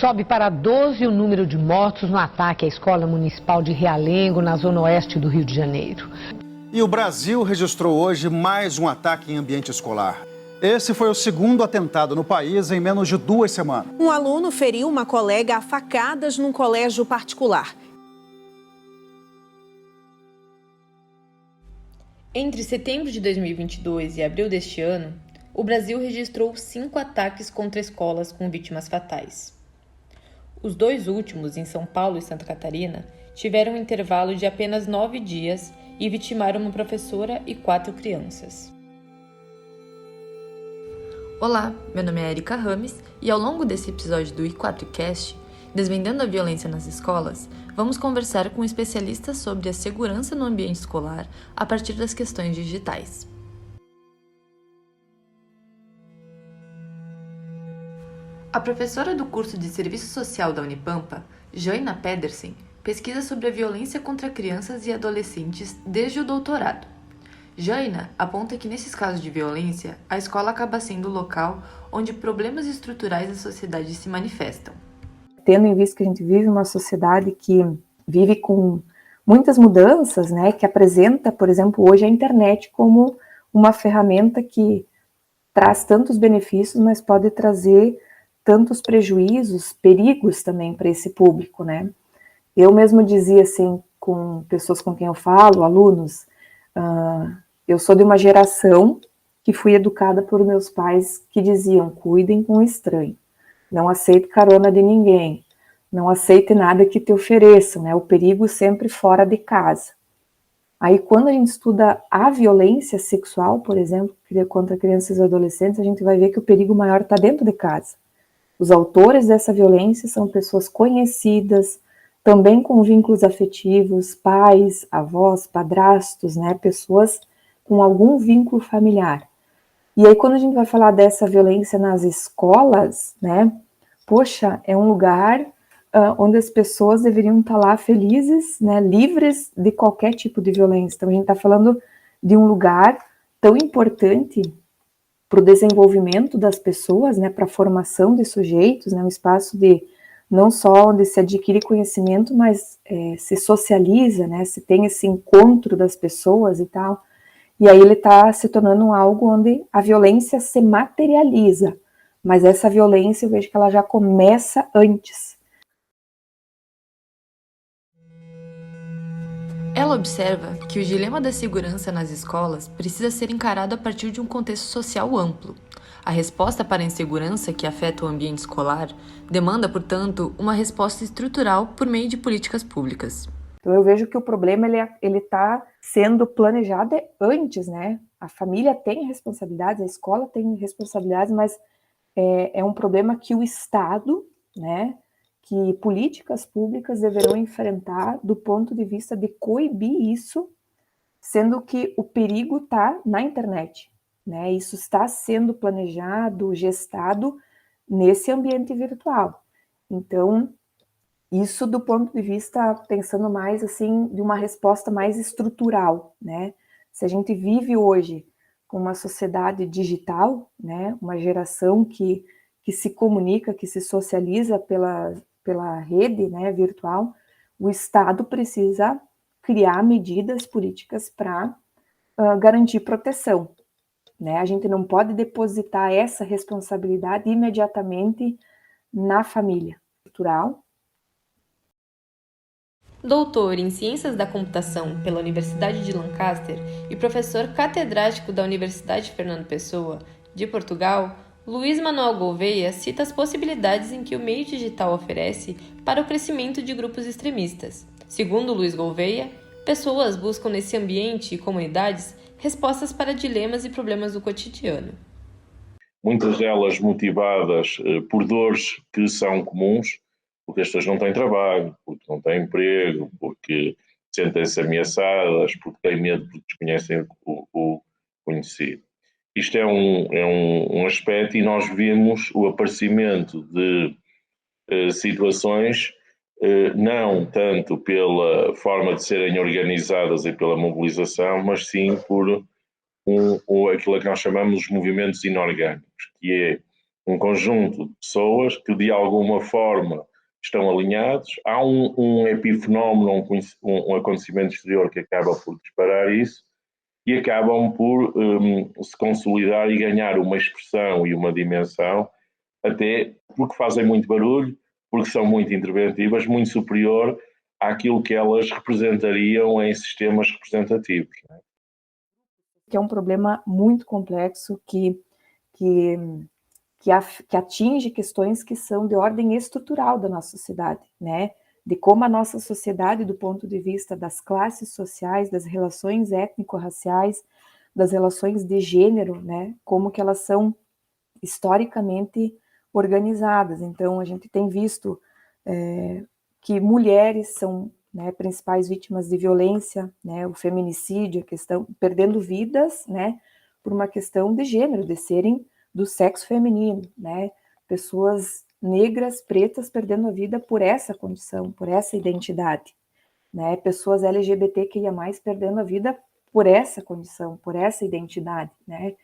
Sobe para 12 o número de mortos no ataque à Escola Municipal de Realengo, na zona oeste do Rio de Janeiro. E o Brasil registrou hoje mais um ataque em ambiente escolar. Esse foi o segundo atentado no país em menos de 2 semanas. Um aluno feriu uma colega a facadas num colégio particular. Entre setembro de 2022 e abril deste ano, o Brasil registrou 5 ataques contra escolas com vítimas fatais. Os 2 últimos, em São Paulo e Santa Catarina, tiveram um intervalo de apenas 9 dias e vitimaram uma professora e 4 crianças. Olá, meu nome é Erika Rames e ao longo desse episódio do I4Cast, Desvendando a Violência nas Escolas, vamos conversar com especialistas sobre a segurança no ambiente escolar a partir das questões digitais. A professora do curso de Serviço Social da Unipampa, Joina Pedersen, pesquisa sobre a violência contra crianças e adolescentes desde o doutorado. Joina aponta que nesses casos de violência, a escola acaba sendo o local onde problemas estruturais da sociedade se manifestam. Tendo em vista que a gente vive uma sociedade que vive com muitas mudanças, né, que apresenta, por exemplo, hoje a internet como uma ferramenta que traz tantos benefícios, mas pode trazer tantos prejuízos, perigos também para esse público, né. Eu mesmo dizia assim, com pessoas com quem eu falo, alunos, eu sou de uma geração que fui educada por meus pais que diziam, cuidem com o estranho. Não aceite carona de ninguém, não aceite nada que te ofereçam, né? O perigo sempre fora de casa. Aí, quando a gente estuda a violência sexual, por exemplo, contra crianças e adolescentes, a gente vai ver que o perigo maior está dentro de casa. Os autores dessa violência são pessoas conhecidas, também com vínculos afetivos, pais, avós, padrastos, né? Pessoas com algum vínculo familiar. E aí, quando a gente vai falar dessa violência nas escolas, né, poxa, é um lugar onde as pessoas deveriam estar lá felizes, né, livres de qualquer tipo de violência. Então, a gente está falando de um lugar tão importante para o desenvolvimento das pessoas, né, para a formação de sujeitos, né, um espaço de não só onde se adquire conhecimento, mas se socializa, né, se tem esse encontro das pessoas e tal. E aí ele está se tornando algo onde a violência se materializa, mas essa violência eu vejo que ela já começa antes. Ela observa que o dilema da segurança nas escolas precisa ser encarado a partir de um contexto social amplo. A resposta para a insegurança que afeta o ambiente escolar demanda, portanto, uma resposta estrutural por meio de políticas públicas. Então eu vejo que o problema ele está sendo planejado antes, né? A família tem responsabilidades, a escola tem responsabilidades, mas é um problema que o Estado, né, que políticas públicas deverão enfrentar do ponto de vista de coibir isso, sendo que o perigo está na internet, né? Isso está sendo planejado, gestado nesse ambiente virtual. Então, isso do ponto de vista, pensando mais assim, de uma resposta mais estrutural, né? Se a gente vive hoje com uma sociedade digital, né? Uma geração que se comunica, que se socializa pela rede, né, virtual, o Estado precisa criar medidas políticas para garantir proteção, né? A gente não pode depositar essa responsabilidade imediatamente na família cultural. Doutor em Ciências da Computação pela Universidade de Lancaster e professor catedrático da Universidade Fernando Pessoa, de Portugal, Luiz Manuel Gouveia cita as possibilidades em que o meio digital oferece para o crescimento de grupos extremistas. Segundo Luiz Gouveia, pessoas buscam nesse ambiente e comunidades respostas para dilemas e problemas do cotidiano. Muitas delas motivadas por dores que são comuns, porque as pessoas não têm trabalho, porque não têm emprego, porque sentem-se ameaçadas, porque têm medo, porque desconhecem o conhecido. Isto é um aspecto e nós vimos o aparecimento de situações, não tanto pela forma de serem organizadas e pela mobilização, mas sim por aquilo que nós chamamos de movimentos inorgânicos, que é um conjunto de pessoas que de alguma forma estão alinhados, há um epifenómeno, um acontecimento exterior que acaba por disparar isso e acabam por se consolidar e ganhar uma expressão e uma dimensão, até porque fazem muito barulho, porque são muito interventivas, muito superior àquilo que elas representariam em sistemas representativos. Né? Que é um problema muito complexo que atinge questões que são de ordem estrutural da nossa sociedade, né? De como a nossa sociedade, do ponto de vista das classes sociais, das relações étnico-raciais, das relações de gênero, né? Como que elas são historicamente organizadas. Então, a gente tem visto que mulheres são, né, principais vítimas de violência, né? O feminicídio, a questão, perdendo vidas, né? Por uma questão de gênero, de serem do sexo feminino, né? Pessoas negras, pretas, perdendo a vida por essa condição, por essa identidade, né? Pessoas LGBTQIA+, perdendo a vida por essa condição, por essa identidade, né?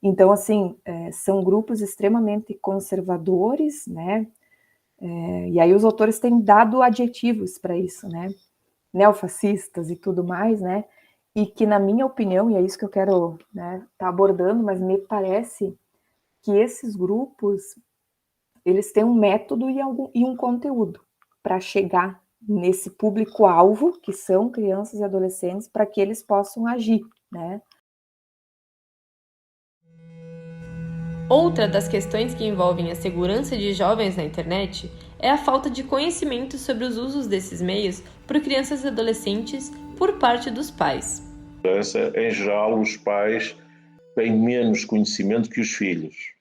Então, assim, são grupos extremamente conservadores, né? E aí os autores têm dado adjetivos para isso, né? Neofascistas e tudo mais, né? E que, na minha opinião, e é isso que eu quero, né, tá abordando, mas me parece que esses grupos, eles têm um método e um conteúdo para chegar nesse público-alvo, que são crianças e adolescentes, para que eles possam agir, né? Outra das questões que envolvem a segurança de jovens na internet é a falta de conhecimento sobre os usos desses meios por crianças e adolescentes por parte dos pais. Em geral, os pais têm menos conhecimento que os filhos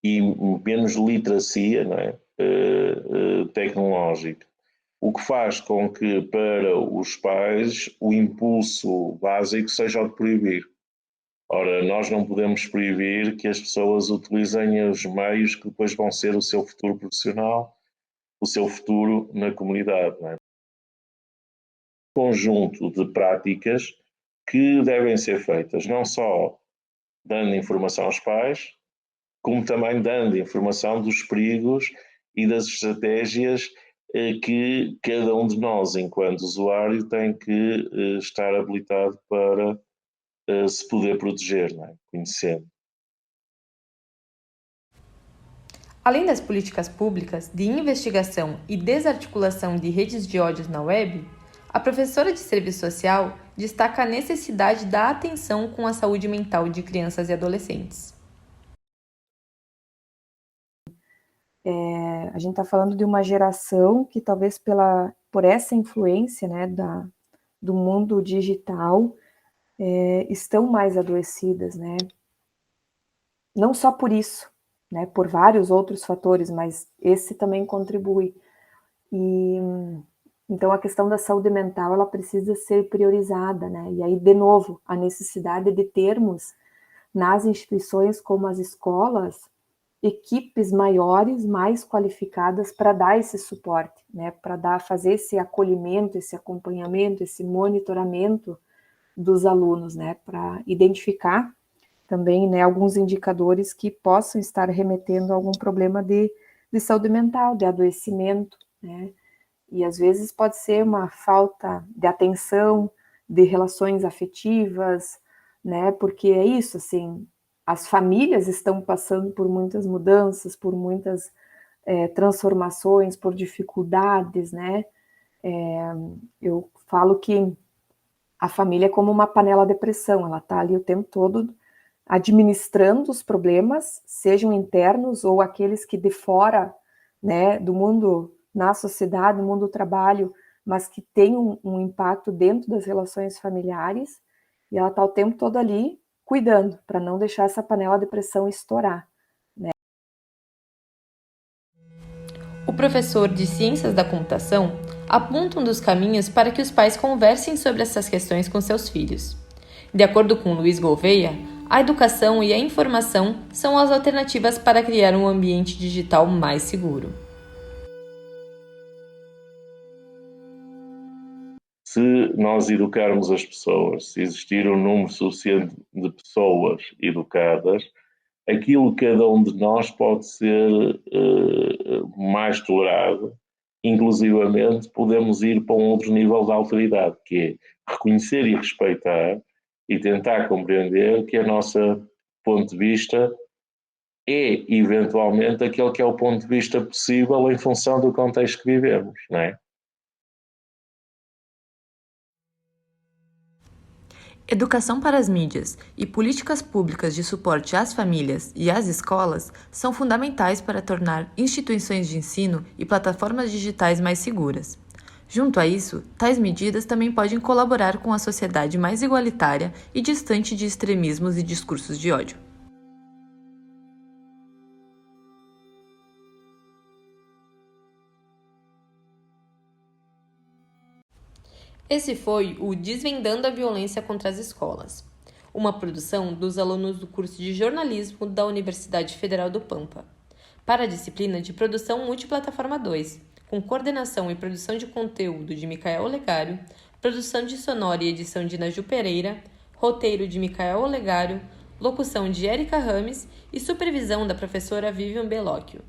e menos literacia, não é? Tecnológica. O que faz com que, para os pais, o impulso básico seja o de proibir. Ora, nós não podemos proibir que as pessoas utilizem os meios que depois vão ser o seu futuro profissional, o seu futuro na comunidade. Não é? Conjunto de práticas que devem ser feitas, não só dando informação aos pais, como também dando informação dos perigos e das estratégias que cada um de nós, enquanto usuário, tem que estar habilitado para se poder proteger, não é? Conhecendo. Além das políticas públicas de investigação e desarticulação de redes de ódios na web, a professora de serviço social destaca a necessidade da atenção com a saúde mental de crianças e adolescentes. A gente está falando de uma geração que talvez por essa influência, né, do mundo digital, estão mais adoecidas, né? Não só por isso, né, por vários outros fatores, mas esse também contribui. E então a questão da saúde mental, ela precisa ser priorizada, né? E aí, de novo, a necessidade de termos nas instituições como as escolas equipes maiores, mais qualificadas para dar esse suporte, né? Para fazer esse acolhimento, esse acompanhamento, esse monitoramento dos alunos, né? Para identificar também, né, alguns indicadores que possam estar remetendo a algum problema de saúde mental, de adoecimento, né? E às vezes pode ser uma falta de atenção, de relações afetivas, né? Porque é isso, assim, as famílias estão passando por muitas mudanças, por muitas transformações, por dificuldades, né? Eu falo que a família é como uma panela de pressão, ela está ali o tempo todo administrando os problemas, sejam internos ou aqueles que de fora, né, do mundo, na sociedade, no mundo do trabalho, mas que tem um impacto dentro das relações familiares, e ela está o tempo todo ali cuidando, para não deixar essa panela de pressão estourar. Né? O professor de Ciências da Computação aponta um dos caminhos para que os pais conversem sobre essas questões com seus filhos. De acordo com Luiz Gouveia, a educação e a informação são as alternativas para criar um ambiente digital mais seguro. Se nós educarmos as pessoas, se existir um número suficiente de pessoas educadas, aquilo que cada um de nós pode ser mais tolerado, inclusivamente podemos ir para um outro nível de alteridade, que é reconhecer e respeitar e tentar compreender que a nossa ponto de vista é, eventualmente, aquele que é o ponto de vista possível em função do contexto que vivemos, não é? Educação para as mídias e políticas públicas de suporte às famílias e às escolas são fundamentais para tornar instituições de ensino e plataformas digitais mais seguras. Junto a isso, tais medidas também podem colaborar com a sociedade mais igualitária e distante de extremismos e discursos de ódio. Esse foi o Desvendando a Violência contra as Escolas, uma produção dos alunos do curso de jornalismo da Universidade Federal do Pampa, para a disciplina de Produção Multiplataforma 2, com coordenação e produção de conteúdo de Micael Olegário, produção de sonora e edição de Naju Pereira, roteiro de Micael Olegário, locução de Érica Rames e supervisão da professora Vivian Bellocchio.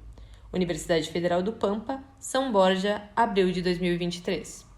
Universidade Federal do Pampa, São Borja, abril de 2023.